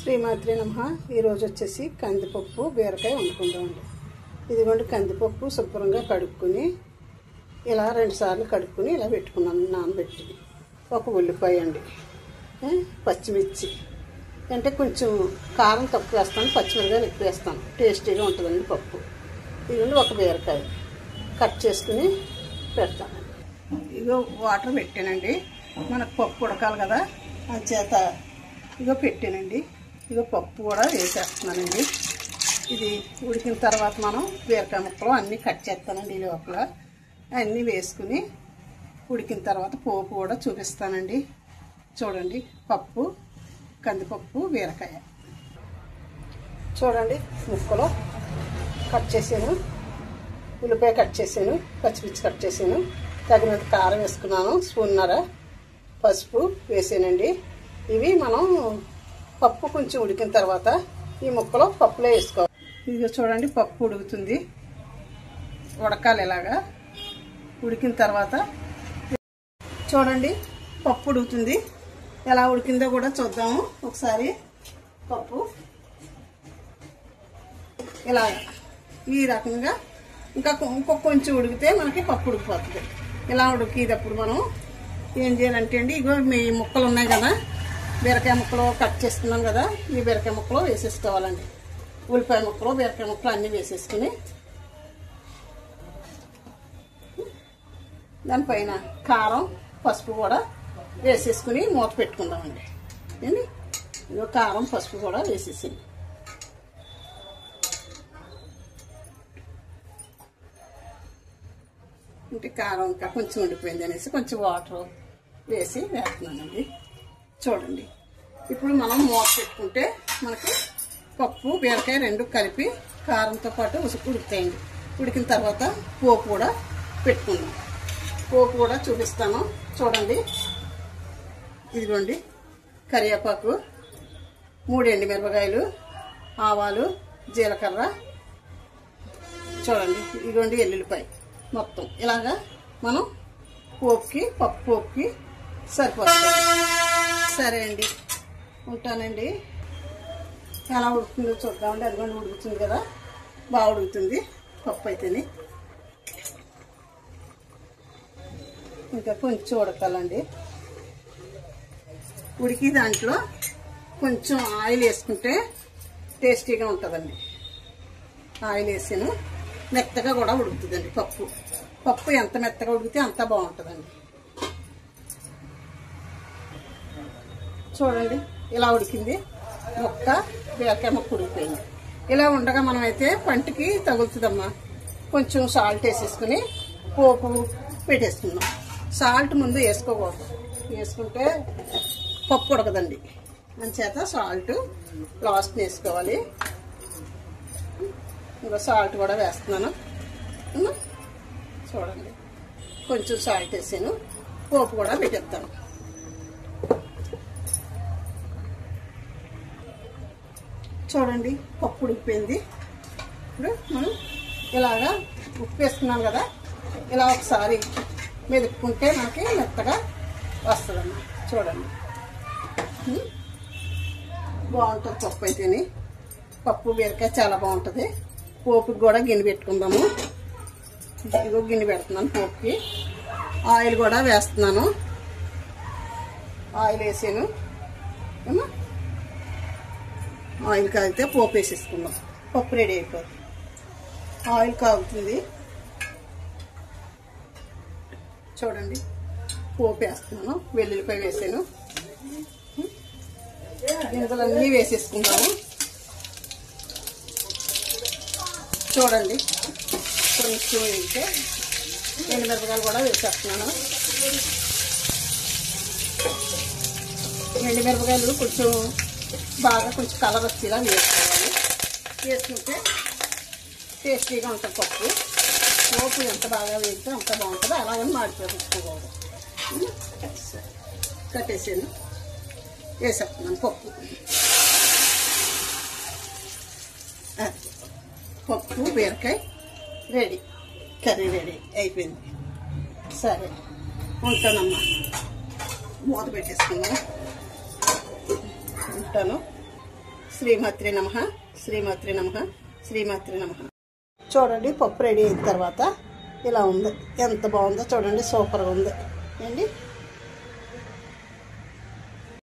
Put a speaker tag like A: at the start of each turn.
A: శ్రీమాత్రే నమః. ఈరోజు వచ్చేసి కందిపప్పు బీరకాయ వండుకుందామండి. ఇదిగోండి కందిపప్పు శుభ్రంగా కడుక్కుని ఇలా 2 సార్లు కడుక్కుని ఇలా పెట్టుకున్నాను నానబెట్టి. ఒక ఉల్లిపాయ అండి, పచ్చిమిర్చి అంటే కొంచెం కారం తక్కువ వేస్తాను, పచ్చిమిరకాయలు ఎక్కువ వేస్తాను, టేస్టీగా ఉంటుందండి పప్పు. ఇదిగోండి ఒక బీరకాయ కట్ చేసుకుని పెడతాను. ఇదిగో వాటర్ పెట్టానండి, మనకు పప్పు ఉడకాలి కదా అంచేత ఇదిగో పెట్టానండి. ఇదిగో పప్పు కూడా వేసేస్తున్నానండి. ఇది ఉడికిన తర్వాత మనం బీరకాయ ముక్కలు అన్నీ కట్ చేస్తానండి. ఈ లోపల అన్నీ వేసుకుని ఉడికిన తర్వాత పోపు కూడా చూపిస్తానండి. చూడండి, పప్పు కందిపప్పు బీరకాయ చూడండి. ముక్కలు కట్ చేసాను, ఉల్లిపాయ కట్ చేసాను, పచ్చిమిర్చి కట్ చేసాను, తగినంత కారం వేసుకున్నాను, స్పూన్నర పసుపు వేసానండి. ఇవి మనం పప్పు కొంచెం ఉడికిన తర్వాత ఈ ముక్కలు పప్పులో వేసుకోవాలి. ఇది చూడండి, పప్పు ఉడుకుతుంది, ఉడకాలి. ఇలాగా ఉడికిన తర్వాత చూడండి పప్పు ఉడుకుతుంది. ఎలా ఉడికిందో కూడా చూద్దాము ఒకసారి. పప్పు ఇలా ఈ రకంగా ఇంకొక కొంచెం ఉడికితే మనకి పప్పు ఉడికిపోతుంది. ఇలా ఉడికేటప్పుడు మనం ఏం చేయాలంటే అండి, ఇగో మీ ముక్కలు ఉన్నాయి కదా, బీరకాయ ముక్కలు కట్ చేసుకున్నాం కదా, ఈ బీరకాయ ముక్కలు వేసేసుకోవాలండి. ఉల్లిపాయ ముక్కలు బీరకాయ ముక్కలు అన్నీ వేసేసుకుని దానిపైన కారం పసుపు కూడా వేసేసుకుని మూత పెట్టుకుందామండి. ఏంటి ఇగో కారం పసుపు కూడా వేసేసింది. అంటే కారం ఇంకా కొంచెం ఉండిపోయింది అనేసి కొంచెం వాటర్ వేసి వేస్తున్నానండి. చూడండి, ఇప్పుడు మనం మూత పెట్టుకుంటే మనకి పప్పు బీరకాయ రెండు కలిపి కారంతో పాటు ఉడుకుతాయండి. ఉడికిన తర్వాత పోపు కూడా పెట్టుకుందాం. పోపు కూడా చూపిస్తాను చూడండి. ఇదిగోండి కరివేపాకు, 3 ఎండుమిరపకాయలు, ఆవాలు, జీలకర్ర, చూడండి ఇదిగోండి ఎల్లుల్లిపాయ. మొత్తం ఇలాగా మనం పోపుకి పప్పు పోపుకి సరిపోతుంది. సరే అండి, ఉంటానండి. ఎలా ఉడుకుతుందో చూద్దామండి. అదిగోండి ఉడుకుతుంది కదా, బాగా ఉడుకుతుంది పప్పు అయితేనే. ఇంకా కొంచెం ఉడకాలండి. ఉడికి దాంట్లో కొంచెం ఆయిల్ వేసుకుంటే టేస్టీగా ఉంటుందండి. ఆయిల్ వేసాను, మెత్తగా కూడా ఉడుకుతుందండి పప్పు. పప్పు ఎంత మెత్తగా ఉడికితే అంత బాగుంటుందండి. చూడండి ఇలా ఉడికింది, ముక్క బీరకాయ ముక్క ఉడికిపోయింది. ఇలా ఉండగా మనం అయితే పంటికి తగులుతుందమ్మా. కొంచెం సాల్ట్ వేసేసుకుని పోపు పెట్టేసుకుందాం. సాల్ట్ ముందు వేసుకోకూడదు, వేసుకుంటే పప్పు ఉడకదండి. అంచేత సాల్ట్ లాస్ట్ వేసుకోవాలి. ఇంకా సాల్ట్ కూడా వేస్తున్నాను. చూడండి కొంచెం సాల్ట్ వేసాను, పోపు కూడా పెట్టేస్తాను. చూడండి పప్పు ఉడికిపోయింది. ఇప్పుడు మనం ఇలాగా ఉప్పు వేసుకున్నాం కదా, ఇలా ఒకసారి మెదుపుకుంటే మనకి మెత్తగా వస్తుందమ్మా. చూడండి బాగుంటుంది పప్పు అయితేనే. పప్పు బీరకాయ చాలా బాగుంటుంది. పోపుకి కూడా గిన్నె పెట్టుకుందాము. ఇదిగో గిన్నె పెడుతున్నాను పోపుకి. ఆయిల్ కూడా వేస్తున్నాను. ఆయిల్ వేసాను. ఆయిల్ కాగితే పోపు వేసేసుకుందాం. పప్పు రెడీ అయిపోతుంది. ఆయిల్ కాగుతుంది. చూడండి పోపు వేస్తున్నాను. వెల్లుల్లిపాయ వేసాను. గింజలన్నీ వేసేసుకుంటాము. చూడండి కొంచెం వేస్తే ఎండుమిరపకాయలు కూడా వేసేస్తున్నాను. ఎండుమిరపకాయలు కొంచెం బాగా కొంచెం కలర్ వచ్చేలా వేసుకోవాలి. వేసుకుంటే టేస్టీగా ఉంటుంది పప్పు. పోపు ఎంత బాగా వేస్తే అంత బాగుంటుందో. అలాగని మాడిపోసుకోకూడదు. కట్టేసాను, వేసేస్తున్నాను పప్పు. పప్పు బీరకాయ రెడీ, కర్రీ రెడీ అయిపోయింది. సరే ఉంటానమ్మా, మూత పెట్టేసుకున్నాను. ఉంటాను. శ్రీమాత్రే నమః, శ్రీమాత్రే నమః, శ్రీమాత్రే నమః. చూడండి పప్పు రెడీ అయిన తర్వాత ఇలా ఉంది. ఎంత బాగుందో చూడండి, సూపర్గా ఉంది అండి.